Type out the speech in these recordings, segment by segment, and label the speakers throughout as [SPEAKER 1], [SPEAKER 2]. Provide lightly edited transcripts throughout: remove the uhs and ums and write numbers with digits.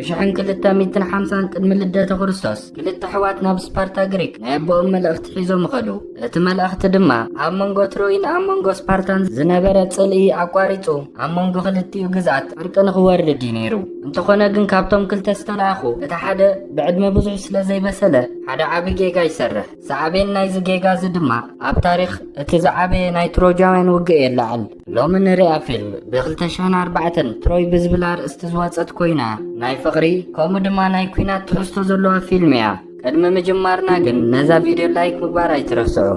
[SPEAKER 1] بشحن كلتا ميتن حمسان قدم لدته ክርስቶስ كلتا حوات ناب سبارتا غريك نابهم ملأخت حيزو مخدو ات ملأخت دما اب منغو تروين اب منغو سبارتان زنبره صلي اقواريطو اب منغو خلتيو غزات ارقن خورد نيرو انتخونه ግን ካብቶም ክልተ ዝተላኹ እቲ ሓደ ብዕድመ ብዙሕ ስለ ዘይበሰለ ሓደ ዓቢ ጌጋ ይሰርሕ ሰዓቤን ናይ ዝጌጋ ዝድማ ኣብ ታሪኽ እቲ ዝዓበየ ናይ ትሮጃውያን ውግእ የላዓል ሎሚ ንሪኣ ፊልም ብ2004 ትሮይ ብዝብል ኣርእስቲ ዝወፀት ኮይና ናይ ፍቕሪ ከምኡ ድማ ናይ ኩናት ትሕዝቶ ዘለዋ ፊልም እያ ቅድሚ ምጅማርና ግን ነዛ ቪድዮ ላይክ ምግባር ኣይትረስዑ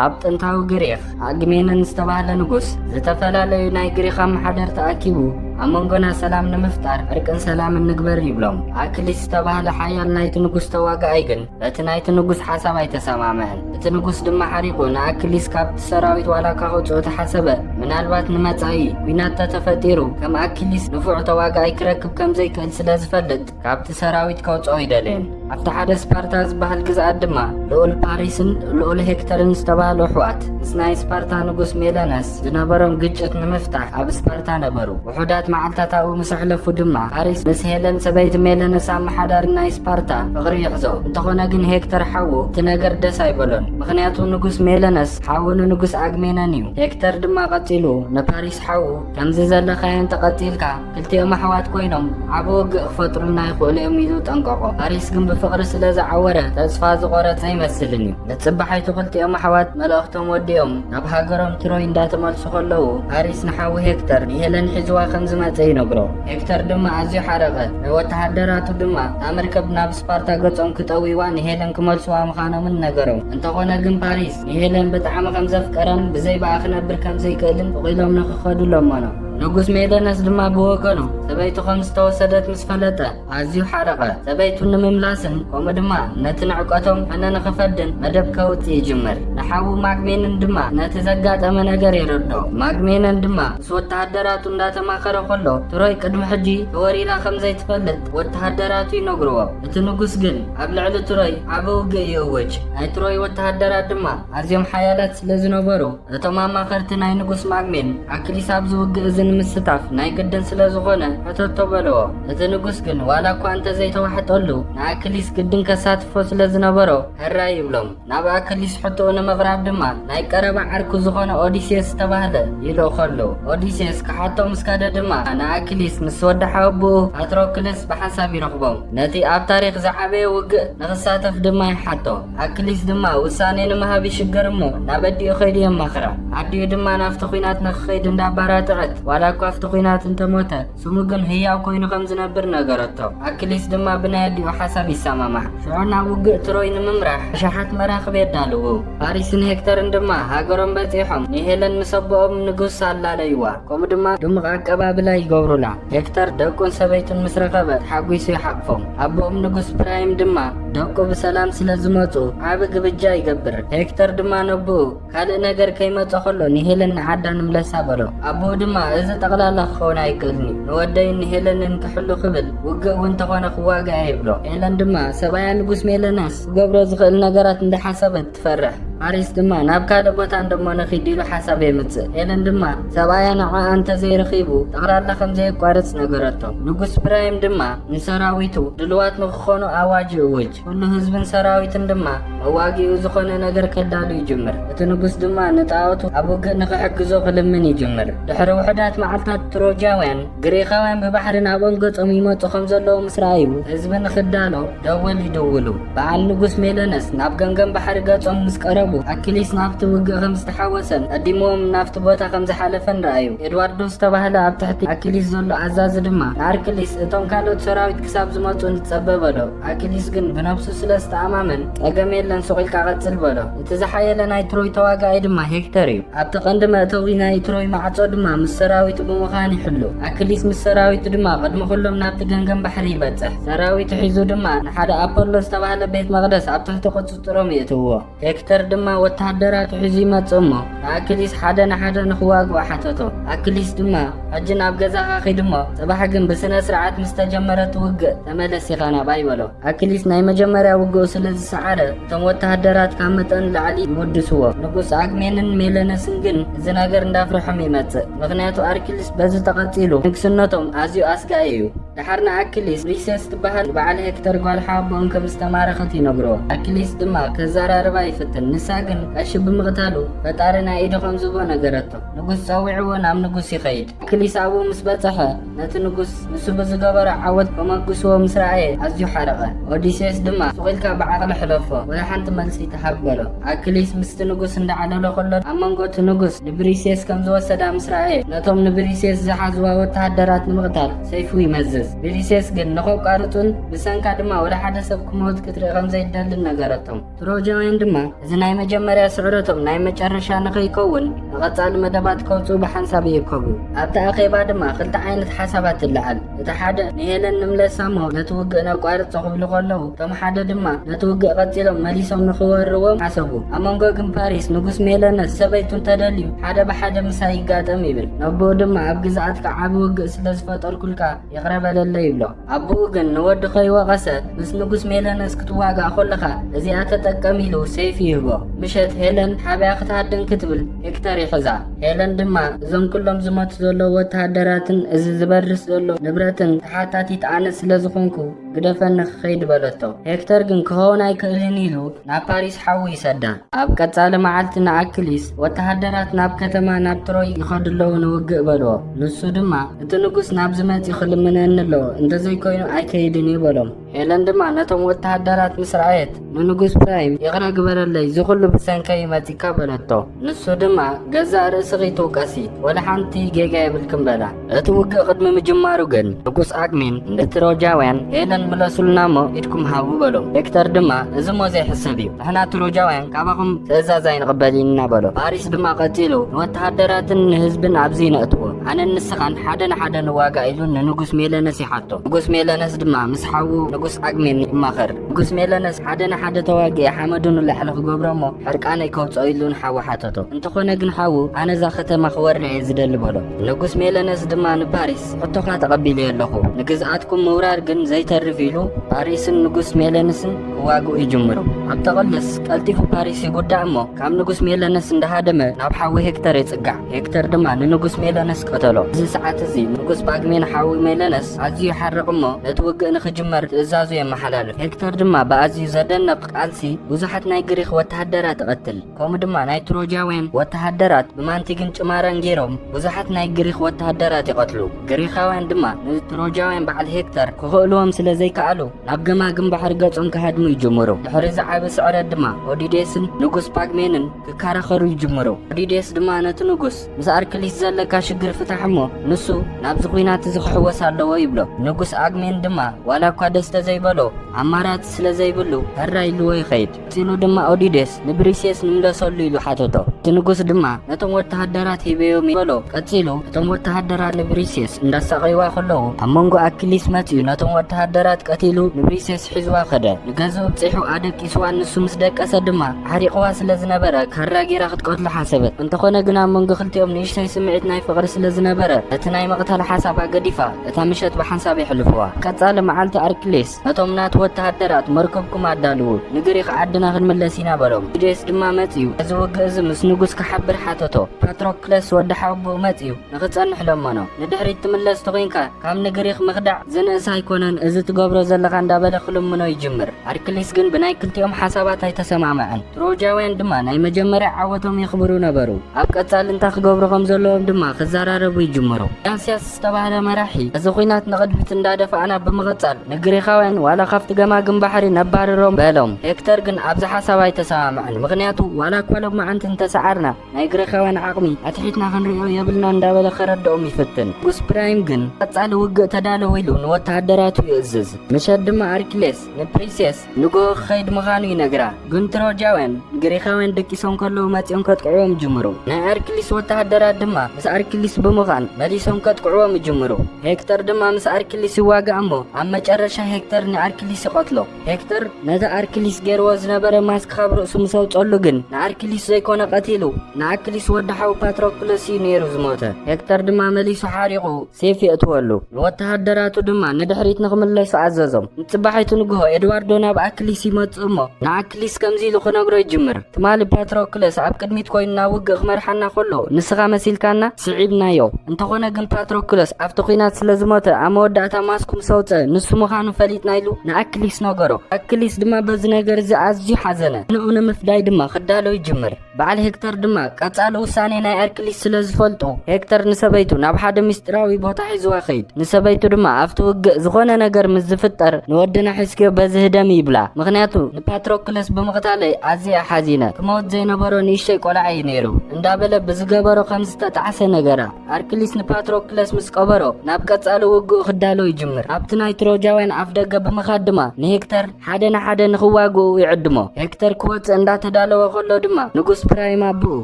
[SPEAKER 1] ኣብ ጥንታዊ ግሪክ ኣግሜነን ዝተባህለ ንጉስ ዝተፈላለዩ ናይ ግሪክ ኣመሓደር ተኣኪቡ ኣብ መንጎና ሰላም ንምፍጣር ዕርቅን ሰላምን ንግበር ይብሎም ኣክሊስ ዝተባህለ ሓያል ናይቲ ንጉስ ተዋጋኣይ ግን እቲ ናይቲ ንጉስ ሓሳብ ኣይተሰማምዐን እቲ ንጉስ ድማ ሓሪቑ ንኣክሊስ ካብቲ ሰራዊት ዋላ ካኸውፅኦ ተሓሰበ ምናልባት ንመጻኢ ኩናት ተፈጢሩ ከም ኣክሊስ ንፉዕ ተዋጋኣይ ክረክብ ከም ዘይክእል ስለ ዝፈልጥ ካብቲ ሰራዊት ከውፅኦ ይደልየን ኣብቲ ሓደ ስፓርታ ዝበሃል ግዝኣት ድማ ልኡል ፓሪስን ልኡል ሄክተርን ዝተባህሉ ኣሕዋት ምስ ናይ ስፓርታ ንጉስ ሜለነስ ዝነበሮም ግጭት ንምፍታሕ ኣብ ስፓርታ ነበሩ ውሑዳት መዓልታት ኣብኡ ምስ ሕለፉ ድማ ፓሪስ ምስ ሄለን ሰበይቲ ሜለነስ ኣመሓዳሪ ናይ ስፓርታ ፍቕሪ ይሕዞ እንተኾነ ግን ሄክተር ሓዉ እቲ ነገር ደስ ኣይበሎን ምክንያቱ ንጉስ ሜለነስ ሓዉ ንንጉስ ኣግሜነን እዩ ሄክተር ድማ ቀፂሉ ንፓሪስ ሓዉ ከምዚ ዘለኻየን ተቐፂልካ ክልቲኦም ኣሕዋት ኮይኖም ዓብ ውግእ ክፈጥሩልና ይኽእሉ እዮም ኢሉ ጠንቀቆ ፓሪስ ግን ብፍቕሪ ስለ ዝዓወረ ተስፋ ዝቆረፀ ይመስልን እዩ ነፅባሓይቱ ክልቲኦም ኣሕዋት መልእኽቶም ወዲኦም ናብ ሃገሮም ትሮይ እንዳተመልሱ ከለዉ ፓሪስ ንሓዊ ሄክተር ንሄለን ሒዝዋ ከም ዝመፀ ይነግሮ ሄክተር ድማ ኣዝዩ ሓረቐ ወተሃደራቱ ድማ ኣመርከብ ናብ ስፓርታ ገጾም ክጠዊዋ ንሄለን ክመልስዋ ምዃኖምን ነገሮም እንተኾነ ግን ፓሪስ ንሄለን ብጣዕሚ ከም ዘፍቀረን ብዘይበኣ ክነብር ከም ዘይክእልን ተቒሎም ንክኸዱሎም ሞኖ ንጉስ ሜለነስ ድማ ብወገኑ ሰበይቱ ከም ዝተወሰደት ምስ ፈለጠ ኣዝዩ ሓረቐ ሰበይቱ ንምምላስን ከምኡ ድማ ነቲ ንዕቀቶም ሕነ ንኽፈድን መደብ ከውፅእ ይጅምር ንሓዉ ማግሜንን ድማ ነቲ ዘጋጠመ ነገር የረድኦ ማግሜንን ድማ ምስ ወተሃደራቱ እንዳተማኸረ ከሎ ትሮይ ቅድሚ ሕጂ ተወሪራ ከም ዘይትፈልጥ ወተሃደራቱ ይነግርዎ እቲ ንጉስ ግን ኣብ ልዕሊ ትሮይ ዓብ ውግእ ይእውጅ ናይ ትሮይ ወተሃደራት ድማ ኣዝዮም ሓያላት ስለ ዝነበሩ እቶም ኣማኸርቲ ናይ ንጉስ ማግሜን ኣክሊስ ኣብ ዝውግእ ንምስታፍ ናይ ግድን ስለ ዝኾነ ሕተቶ በለዎ እቲ ንጉስ ግን ዋላ እኳ እንተ ዘይተዋሕጠሉ ንኣክሊስ ግድን ከሳትፎ ስለ ዝነበሮ ሕራ ይብሎም ናብ ኣክሊስ ሕቶኡ ንምቕራብ ድማ ናይ ቀረባ ዓርኩ ዝኾነ ኦዲሴስ ዝተባህለ ይሎ ከሎ ኦዲሴስ ክሓቶም ምስካደ ድማ ንኣክሊስ ምስ ወዲ ሓወቡኡ ፓትሮክልስ ብሓሳብ ይረኽቦም ነቲ ኣብ ታሪክ ዝዓበየ ውግእ ንኽሳተፍ ድማ ይሓቶ ኣክሊስ ድማ ውሳኔ ንምሃብ ይሽገር እሞ ናብ ኣዲኡ ኸይዱ የማኽራ ኣዲኡ ድማ ናብቲ ኩናት ንክኸይድ እንዳባራትዐት ዋላ እኳ ኣብቲ ኩናት እንተሞተ ስሙ ግን ህያው ኮይኑ ከም ዝነብር ነገረቶ ኣክሊስ ድማ ብናይ ኣዲኡ ሓሳብ ይሰማማዕ ሽዑ ናብ ውግእ ትሮይ ንምምራሕ ሸሓት መራኽቢ የዳልዉ ፓሪስን ሄክተርን ድማ ሃገሮም በፂሖም ንሄለን ምስ ኣቦኦም ንጉስ ኣላለይዋ ከምኡ ድማ ድሙቕ ኣቀባብላ ይገብሩላ ሄክተር ደቁን ሰበይቱን ምስ ረኸበ ሓጒሱ ይሓቕፎም ኣቦኦም ንጉስ ፕራይም ድማ ደቁ ብሰላም ስለ ዝመፁ ዓብ ግብጃ ይገብር ሄክተር ድማ ነብኡ ካልእ ነገር ከይመፀ ከሎ ንሄለን ንዓዳ ንምለሳ በሎ ኣቦኡ ድማ እዚ ጠቕላላ ክኸውን ኣይክእልኒ ንወደይ ንሄለንን ክሕሉ ክብል ውግእ እውን ተኾነ ክዋግኣ ይብሎ ሄለን ድማ ሰብኣያ ንጉስ ሜለነስ ክገብሮ ዝኽእል ነገራት እንዳሓሰበት ትፈርሕ ፓሪስ ድማ ናብ ካልእ ቦታ እንደሞ ንኺድ ኢሉ ሓሳብ የምፅእ ሄለን ድማ ሰብኣያ ንዓኣ እንተዘይረኺቡ ጠቕላላ ከም ዘየቋርፅ ነገረቶ ንጉስ ፕራይም ድማ ንሰራዊቱ ድልዋት ንክኾኑ ኣዋጅ ይእውጅ ኩሉ ህዝብን ሰራዊትን ድማ መዋጊኡ ዝኾነ ነገር ከዳሉ ይጅምር እቲ ንጉስ ድማ ንጣዖቱ ኣብ ውግእ ንኽሕግዞ ክልምን ይጅምር ድሕሪ ውሕዳት መዓልታት ትሮጃውያን ግሪኻውያን ብባሕሪ ናብ ገጾም ይመፁ ከም ዘለዉ ምስ ረኣዩ ህዝቢ ንኽዳሎ ደወል ይደውሉ በዓል ንጉስ ሜለነስ ናብ ገምገም ባሕሪ ገጾም ምስ ቀረቡ ኣክሊስ ናብቲ ውግእ ከም ዝተሓወሰን ቀዲሞም ናብቲ ቦታ ከም ዝሓለፈን ረኣዩ ኤድዋርዶ ዝተባህለ ኣብ ትሕቲ ኣክሊስ ዘሎ ኣዛዚ ድማ ንኣርክሊስ እቶም ካልኦት ሰራዊት ክሳብ ዝመፁ ንትፀበበሎ ኣክሊስ ግን ብነብሱ ስለ ዝተኣማመን ጠገም የለን ሱቂልካ ቀፅል በሎ እቲ ዝሓየለ ናይ ትሮይ ተዋጋኣይ ድማ ሄክተር እዩ ኣብቲ ቀንዲ መእተዊ ናይ ትሮይ ማዕፆ ድማ ምስ ሰራዊቱ ብምዃን ይሕሉ ኣክሊስ ምስ ሰራዊቱ ድማ ቅድሚ ኩሎም ናብቲ ገንገም ባሕሪ ይበፅሕ ሰራዊቱ ሒዙ ድማ ንሓደ ኣፖሎ ዝተባህለ ቤት መቕደስ ኣብ ትሕቲ ቁፅጥሮም የእትውዎ ሄክተር ድማ ወተሃደራቱ ሒዙ ይመፅእ እሞ ንኣክሊስ ሓደ ንሓደ ንክዋግኡ ሓተቶ ኣክሊስ ድማ ሕጂ ናብ ገዛኻ ኺድ እሞ ፅባሕ ግን ብስነ ስርዓት ምስ ተጀመረት ውግእ ተመለስ ኢኻ ናብኣ ይበሎ ኣክሊስ ናይ መጀመርያ ውግኡ ስለ ዝሰዓረ እቶም ወተሃደራት ካብ መጠን ላዕሊ ይወድስዎ ንጉስ ኣግሜንን ሜለነስን ግን እዚ ነገር እንዳፍርሖም ይመፅእ ምክንያቱ ኣርክሊስ በዚ ተቐፂሉ ንግስነቶም ኣዝዩ ኣስጋኢ እዩ دحرنا أكليس بريسيس تبهل بعد هكتر قال حابون كم استمارخت ينقرو أكليس دما كزارة رباي فتن نساقن أشب مغتالو فتارنا إيدخم زبو نقرتو نقص سويعو نام نقص يخيد أكليس أبو مسبتها نت نقص نسوب زقبر عود ومقصو مسرعي أزيو حرقة أوديسيس دما سوغلكا بعقل حلفو ولا حنت ملسي تحبلو أكليس مست نقص ندعنا له خلد أمان قوت نقص نبريسيس كم زو سدا مسرعي نتوم نبريسيس زحزوا وتحدرات نمغتال سيفو يمزز بريسيس جن نخو قارتون بسانكا دما ولا حدا سب كموت كتر غمزة يدل نجارتهم تروجوين دما إذا نايم جمرة سعرتهم نايم جرشان نخي كون غطال مدبات كوتو بحنساب يكوبو أبتا أخي بعد ما خلت عينة حسابات اللعب إذا نيلا نملا سامو نتوقع نقارت صحب لغلو تم حدا دما نتوقع قتلهم مليسهم نخوار روم حسبو أمانقو كم باريس نقص ميلنا سبيتون تدليو حدا بحدا مساي قاتم يبل نبو دما أبقزعات كعبو قسلس فتر كلكا يقرب لله يبلو أبو قن نود خيوا غسد بس نقص ميلنا سكتواقع خلقا لزي أتتكميلو سيف يهبو مشت هيلن حابي أختهدن كتبل هكتر يخزع هيلن دما زم كلهم زمات زولو وتهدراتن إز زبرس زولو نبراتن تحاتاتي تعنس لزخونكو قدفن خيد بلتو هكتر قن كهوناي كالينيلو نا باريس حاوي سدان أب كتال معالتنا أكليس وتهدرات ناب كتما ناب تروي يخد اللو نوقع بلو نسو دما انتنقص ناب زمات يخلم منن اللو انت زي كوينو اي كيدني بلوم هيلن دما نتم وتهدرات مسرعيت ننقص برايم يغرق بلالي زغلو بسان كيماتي كابلتو نسو دما قزار سغيتو قاسي ولا حانتي جيجا بالكمبلا اتوقع قدم مجمارو قن نقص أقمين نترو جاوين هيلن ملاسولنامو إدكم هاو بلو هكتر دما زمو زي حسابيو احنا ترو جاوين كاباكم تزازاين قبالين بلو باريس دما قتيلو وتهدراتن هزبن عبزين اتوو أنا النسخان حدا واقع إلون نقص ميلانس يحطو نقص ميلانس دما مسحاو نقص أقمين ماخر نقص ميلانس حدا تواقع حمدون اللي حلق قبرمو حركانا يكوتو إلون حاو حطتو انتو خونا قنحاو أنا زاخته مخور عزدل بلو نقص ميلانس دما نباريس حطوخا تقبيلي اللخو نقزعاتكم مورار قن زي ترفيلو باريسن نقص ميلانسن واقو يجمرو عبتغلس قلتيفو باريس يقود دعمو كام نقص ميلانس اندهادمه نابحاوي هكتر يتقع هكتر دما نقص ميلانس قتلو زي ساعات زي نقص باقمين حاوي ميلانس عزيو يحرقمو نتوقع نخجمر ازازو يمحلالف هكتر دما بازيو زدنق قالسي وزحت ناي قريخ وتهدرات قتل كوم دما ناي تروجاوين وتهدرات بمانتيقن جماران جيروم وزحت ناي قريخ وتهدرات يقتلو قريخاوين دما نتروجاوين بعد هكتر كهولوهم سلا زي كالو نابقما قم بحر قصم كهدمو يجمرو لحرز عابس عرد دما وديديسن نقص باقمينن ككارخرو يجمرو وديديس دما نت نقص مسار كليس زلكا شقر فتحمو نسو نابز قوينات زخحوس اللو يبلو نقص أقمين دما ولا قادست زي بلو عمارات سلا زي بلو هراي لو يخيد تيلو دما أوديديس نبريسيس نملا صلو يلو حاتوتو تنقص دما نتم وتهدرات هيبيو ميبلو كتيلو نتم وتهدرات نبريسيس ندسا غيوا خلو أمونغو أكليس ماتيو نتم وتهدرات كتيلو نبريسيس حزوا خدا نقازو بصيحو عدك يسوان نسو مسدك أسا دما حريقوا سلازنبرا كهراجي راخد قتل حسبت انت خونا قنا منغو خلتيوم نيشتاي سمعت ناي فقر سلازنبرا اتناي مقتل حسابا قديفا اتا مشت بحنسابي حلفوا كتال معالت أركليس نتم نات وتهدرات مركبكم عدالو نقريق عدنا غنملسينا بلوم ديس دما ماتيو ازوق ازمس نقص كحبر حاتوتو باتروكلس ودحابو ماتيو نغتصنح لمانو ندحري تملس تغينكا كام نقريق مخدع زنقس هايكونن ازي تقبرو زلقا اندابلا خلمنو يجمر أركليس قن بناي كنتيوم حسابات هاي تسمع تروجاوين دما ناي مجمرة عوتهم يخبرو نبرو أبقى انتا خقبرو خمزلوهم دما خزاراربو يجمرو يانسياس استبالا مراحي ازوخينات نغد بتندادة فانا بمغتال نقريخاوين ولا خفت قما قن بحري نبارروم بالوم هكتر قن عبز حساباي تسمع مغنياتو ولا كوالو ما انت انتسعرنا ناي قريخاوين عقمي اتحيتنا خنريو يبلنا ندابلا خردهم يفتن قس برايم قن قطال وقع تدالو ويلو نوتهدراتو يأزز مشاد دما أركليس نبريسيس نقو خيد مغانو ينقرا قنترو جاوين قريخاوين دكيسون كلو ماتيون كتقعوهم جمرو نا أركليس وتهدرات دما مس أركليس بمغان مليسون كتقعوهم جمرو هكتر دما مس أركليس واقع أمو أما جرشا هكتر نا أركليس ኣርክሊስ ይቆትሎ ሄክተር ነታ ኣርክሊስ ገይርዎ ዝነበረ ማስክ ካብ ርእሱ ምሰውፀሉ ግን ንኣርክሊስ ዘይኮነ ቀቲሉ ንኣርክሊስ ወድሓዊ ፓትሮክለስ እዩ ነይሩ ዝሞተ ሄክተር ድማ መሊሱ ሓሪቑ ሴፍ የእትወሉ ንወተሃደራቱ ድማ ንድሕሪት ንክምለሱ ኣዘዞም ንፅባሒቱ ንግሆ ኤድዋርዶ ናብ ኣርክሊስ ይመጽእ እሞ ንኣርክሊስ ከምዚ ኢሉ ክነግሮ ይጅምር ትማሊ ፓትሮክለስ ኣብ ቅድሚት ኮይኑ ናብ ውግእ ክመርሓና ከሎ ንስኻ መሲልካና ስዒብናዮ እንተኾነ ግን ፓትሮክለስ ኣብቲ ኩናት ስለዝሞተ ኣብ መወዳእታ ማስኩ ምሰውፀ ንሱ ምዃኑ ፈሊጥና ኢሉ ንኣርክሊስ ነገሮ ኣርክሊስ ድማ በዚ ነገር እዚ ኣዝዩ ሓዘነ ንኡ ንምፍዳይ ድማ ክዳሎ ይጅምር በዓል ሄክተር ድማ ቀጻሊ ውሳኔ ናይ ኣርክሊስ ስለ ዝፈልጡ ሄክተር ንሰበይቱ ናብ ሓደ ምስጢራዊ ቦታ ሒዝዋ ኸይድ ንሰበይቱ ድማ ኣብቲ ውግእ ዝኾነ ነገር ምስ ዝፍጠር ንወድና ሕዝክዮ በዚ ህደም ይብላ ምክንያቱ ንፓትሮክለስ ብምቕታለይ ኣዝያ ሓዚነ ክመውት ዘይነበሮ ንእሽተይ ቆልዓ እዩ ነይሩ እንዳበለ ብዝገበሮ ከም ዝተጣዓሰ ነገራ ኣርክሊስ ንፓትሮክለስ ምስ ቀበሮ ናብ ቀጻሊ ውግእ ክዳሎ ይጅምር ኣብቲ ናይ ትሮጃውያን ኣፍ ደገ ብምኻድ ድማ ንሄክተር ሓደ ንሓደ ንኽዋግኡ ይዕድሞ ሄክተር ክወፅእ እንዳተዳለወ ከሎ ድማ ንጉስ ፕራይም ኣቦኡ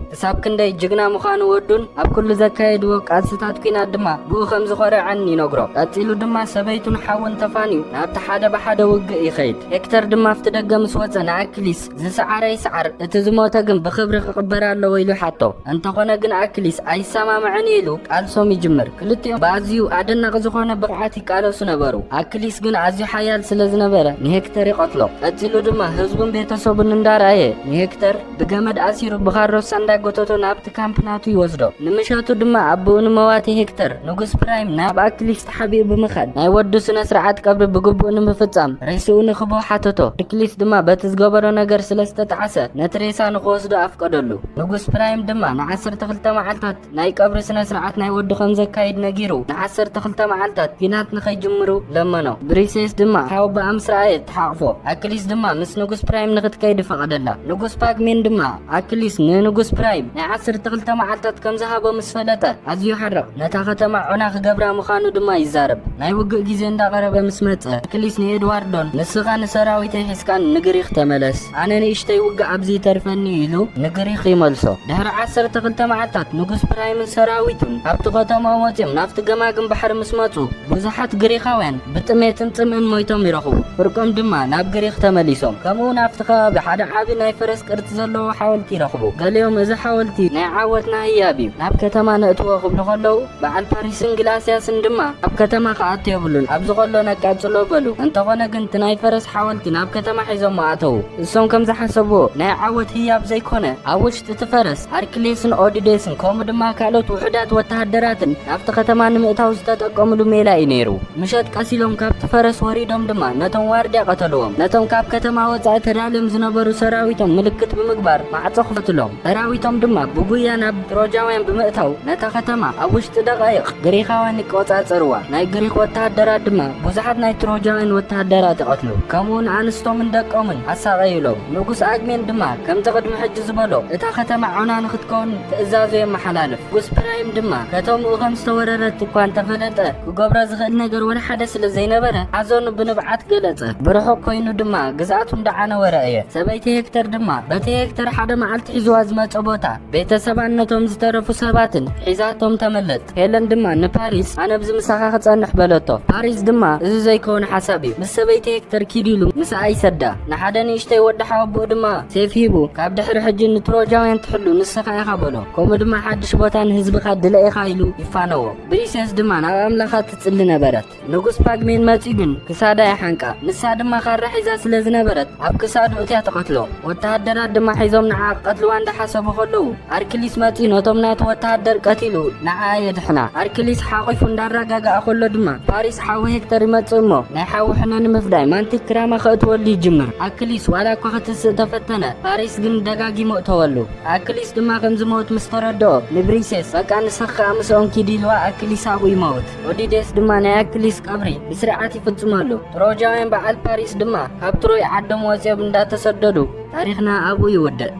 [SPEAKER 1] ክሳብ ክንደይ ጅግና ምዃኑ ወዱን ኣብ ኩሉ ዘካየድዎ ቃልስታት ኩናት ድማ ብኡ ከም ዝኮረዐን ይነግሮ ቀፂሉ ድማ ሰበይቱን ሓውን ተፋንዩ ናብቲ ሓደ ብሓደ ውግእ ይኸይድ ሄክተር ድማ ኣብቲ ደገ ምስ ወፀ ንኣርክሊስ ዝሰዓረ ይሰዓር እቲ ዝሞተ ግን ብክብሪ ክቕበር ኣለዎ ኢሉ ሓቶ እንተኾነ ግን ኣርክሊስ ኣይሰማምዕን ኢሉ ቃልሶም ይጅምር ክልቲኦም ብኣዝዩ ኣደናቂ ዝኾነ ብቕዓት ይቃለሱ ነበሩ ኣርክሊስ ግን ኣዝዩ ሓያል ስለ ዝነበረ ንሄክተር ይቆትሎ ቀፂሉ ድማ ህዝቡን ቤተሰቡን እንዳረኣየ ንሄክተር ብገመድ ኣሲሩ ብካሮስ እንዳጎተቶ ናብቲ ካምፕ ናቱ ይወስዶ ንምሸቱ ድማ ኣቦኡ ንመዋቲ ሄክተር ንጉስ ፕራይም ናብ ኣርክሊስ ተሓቢኡ ብምኻድ ናይ ወዱ ስነ ስርዓት ቀብሪ ብግቡእ ንምፍጻም ሬስኡ ንክቦ ሓተቶ ኣርክሊስ ድማ በቲ ዝገበሮ ነገር ስለ ዝተጣዓሰ ነቲ ሬሳ ንክወስዶ ኣፍቀደሉ ንጉስ ፕራይም ድማ ን12 መዓልታት ናይ ቀብሪ ስነ ስርዓት ናይ ወዱ ከም ዘካይድ ነጊሩ ን12 መዓልታት ኪናት ንኸይጅምሩ ለመኖ ብሪሴስ ድማ ሓው ብኣምስ ረኣየ ተሓቕፎ ኣርክሊስ ድማ ምስ ንጉስ ፕራይም ንክትከይድ ፈቐደላ ንጉስ ፓግሜን ድማ ኣርክሊስ ንንጉስ ፕራይም ናይ 12 መዓልታት ከም ዝሃቦ ምስ ፈለጠ ኣዝዩ ሓርቕ ነታ ከተማ ዑና ክገብራ ምዃኑ ድማ ይዛረብ ናይ ውግእ ግዜ እንዳቐረበ ምስ መፀ ኣርክሊስ ንኤድዋርዶን ንስኻ ንሰራዊተይ ሒዝካን ንግሪኽ ተመለስ ኣነ ንእሽተይ ውግእ ኣብዚ ተርፈኒ ኢሉ ንግሪኽ ይመልሶ ድሕሪ 12 መዓልታት ንጉስ ፕራይምን ሰራዊቱን ኣብቲ ከተማ ወፂኦም ናብቲ ገማግም ባሕሪ ምስ መፁ ብዙሓት ግሪኻውያን ብጥሜትን ጽምእን ሞይቶም ይረኽቡ ፍርቆም ድማ ናብ ግሪኽ ተመሊሶም ከምኡ ናብቲ ከባቢ ሓደ ዓቢ ናይ ፈረስ ቅርፂ ዘለዎ ሓወልቲ ይረኽቡ ገሊኦም እዚ ሓወልቲ ናይ ዓወትና ህያብ እዩ ናብ ከተማ ነእትዎ ክብሉ ከለዉ በዓል ፓሪስን ግላስያስን ድማ ኣብ ከተማ ከኣቱ የብሉን ኣብዚ ከሎ ነቃፅሎ በሉ እንተኾነ ግን እቲ ናይ ፈረስ ሓወልቲ ናብ ከተማ ሒዞም ኣተዉ እሶም ከም ዝሓሰብዎ ናይ ዓወት ህያብ ዘይኮነ ኣብ ውሽጢ እቲ ፈረስ ኣርክሌስን ኦዲዴስን ከምኡ ድማ ካልኦት ውሕዳት ወተሃደራትን ናብቲ ከተማ ንምእታው ዝተጠቀምሉ ሜላ እዩ ነይሩ ምሸት ቀሲሎም ካብቲ ፈረስ ወሪዶም ድማ ነቶም ዋርድያ ቀተልዎም ነቶም ካብ ከተማ ወፃኢ ተዳልዮም ዝነበሩ ሰራዊቶም ምልክት ብምግባር ማዕፆ ክፈትሎም ሰራዊቶም ድማ ብጉያ ናብ ትሮጃውያን ብምእታው ነታ ከተማ ኣብ ውሽጢ ደቃይቕ ግሪኻውያን ይቆፃፀርዋ ናይ ግሪክ ወተሃደራት ድማ ብዙሓት ናይ ትሮጃውያን ወተሃደራት ይቐትሉ ከምኡውን ኣንስቶምን ደቆምን ኣሳቐይሎም ንጉስ ኣግሜን ድማ ከምቲ ቅድሚ ሕጂ ዝበሎ እታ ከተማ ዑና ንክትከውን ትእዛዙ የመሓላልፍ ንጉስ ፕራይም ድማ ከተምኡ ከም ዝተወረረት እኳ እንተፈለጠ ክገብሮ ዝኽእል ነገር ወደ ሓደ ስለ ዘይነበረ ሓዘኑ ብንብዓት ገለጸ ብርሑቕ ኮይኑ ድማ ግዝኣቱ እንዳዓነወ ረአየ ሰበይቲ ሄክተር ድማ በቲ ሄክተር ሓደ መዓልቲ ሒዝዋ ዝመፀ ቦታ ቤተሰባን ነቶም ዝተረፉ ሰባትን ሒዛቶም ተመለጥ ሄለን ድማ ንፓሪስ ኣነ ብዚ ምሳኻ ክጸንሕ በለቶ ፓሪስ ድማ እዚ ዘይከውን ሓሳብ እዩ ምስ ሰበይቲ ሄክተር ኪድ ኢሉ ምስኣ ይሰዳ ንሓደ ንእሽተይ ወዲ ሓወቡኡ ድማ ሴፍ ሂቡ ካብ ድሕሪ ሕጂ ንትሮጃውያን ትሕሉ ንስኻ ኢኻ በሎ ከምኡ ድማ ሓድሽ ቦታ ንህዝብኻ ድለ ኢኻ ኢሉ ይፋነዎ ብሪሴስ ድማ ናብ ኣምላኻ ትጽሊ ነበረት ንጉስ ፓግሜን መፂ ግን ክሳዳ ይሓንቃ ንሳ ድማ ካራ ሒዛ ስለ ዝነበረት ኣብ ክሳዱ እትያ ተቐትሎ ወተሃደራት ድማ ሒዞም ንዓ ቀትልዋ እንዳሓሰቡ ከለዉ ኣርክሊስ መፂ ነቶም ናይቲ ወተሃደር ቀቲሉ ንዓ የድሕና ኣርክሊስ ሓቂፉ እንዳረጋግኣ ከሎ ድማ ፓሪስ ሓዊ ሄክተር ይመፅእ እሞ ናይ ሓዊ ሕነ ንምፍዳይ ማንቲክ ክራማ ከእትወሉ ይጅምር ኣርክሊስ ዋላ እኳ ክትስእ ተፈተነ ፓሪስ ግን ደጋጊሙ እተወሉ ኣርክሊስ ድማ ከም ዝመውት ምስ ተረድኦ ንብሪሴስ በቃ ንስኻ ምስኦም ኪድ ኢልዋ ኣርክሊስ ኣብኡ ይመውት ኦዲዴስ ድማ ናይ ኣርክሊስ ቀብሪ ብስርዓት ይፍጽመሉ ትሮጃውያን በዓል ፓሪስ ድማ ካብ ትሮይ ዓዶም ወፂኦም እንዳተሰደዱ ታሪኽና ኣብኡ ይወድእ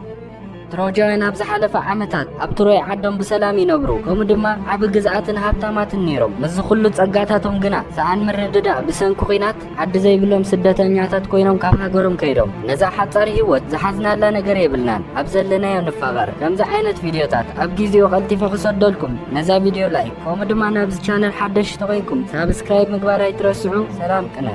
[SPEAKER 1] ትሮጃውያን ኣብ ዝሓለፈ ዓመታት ኣብ ትሮይ ዓዶም ብሰላም ይነብሩ ከምኡ ድማ ዓብ ግዝኣትን ሃብታማትን ነይሮም ምዝ ኩሉ ጸጋታቶም ግና ሰኣን ምርድዳእ ብሰንኪ ኩናት ዓዲ ዘይብሎም ስደተኛታት ኮይኖም ካብ ሃገሮም ከይዶም ነዛ ሓጻሪ ህይወት ዝሓዝናላ ነገር የብልናን ኣብ ዘለናዮ ንፋቐር ከምዚ ዓይነት ቪድዮታት ኣብ ጊዜኡ ቀልጢፈ ክሰደልኩም ነዛ ቪድዮ ላይክ ከምኡ ድማ ናብዚ ቻነል ሓደሽቲ ኮይንኩም ሳብስክራይብ ምግባር ኣይትረስዑ ሰላም ቅነ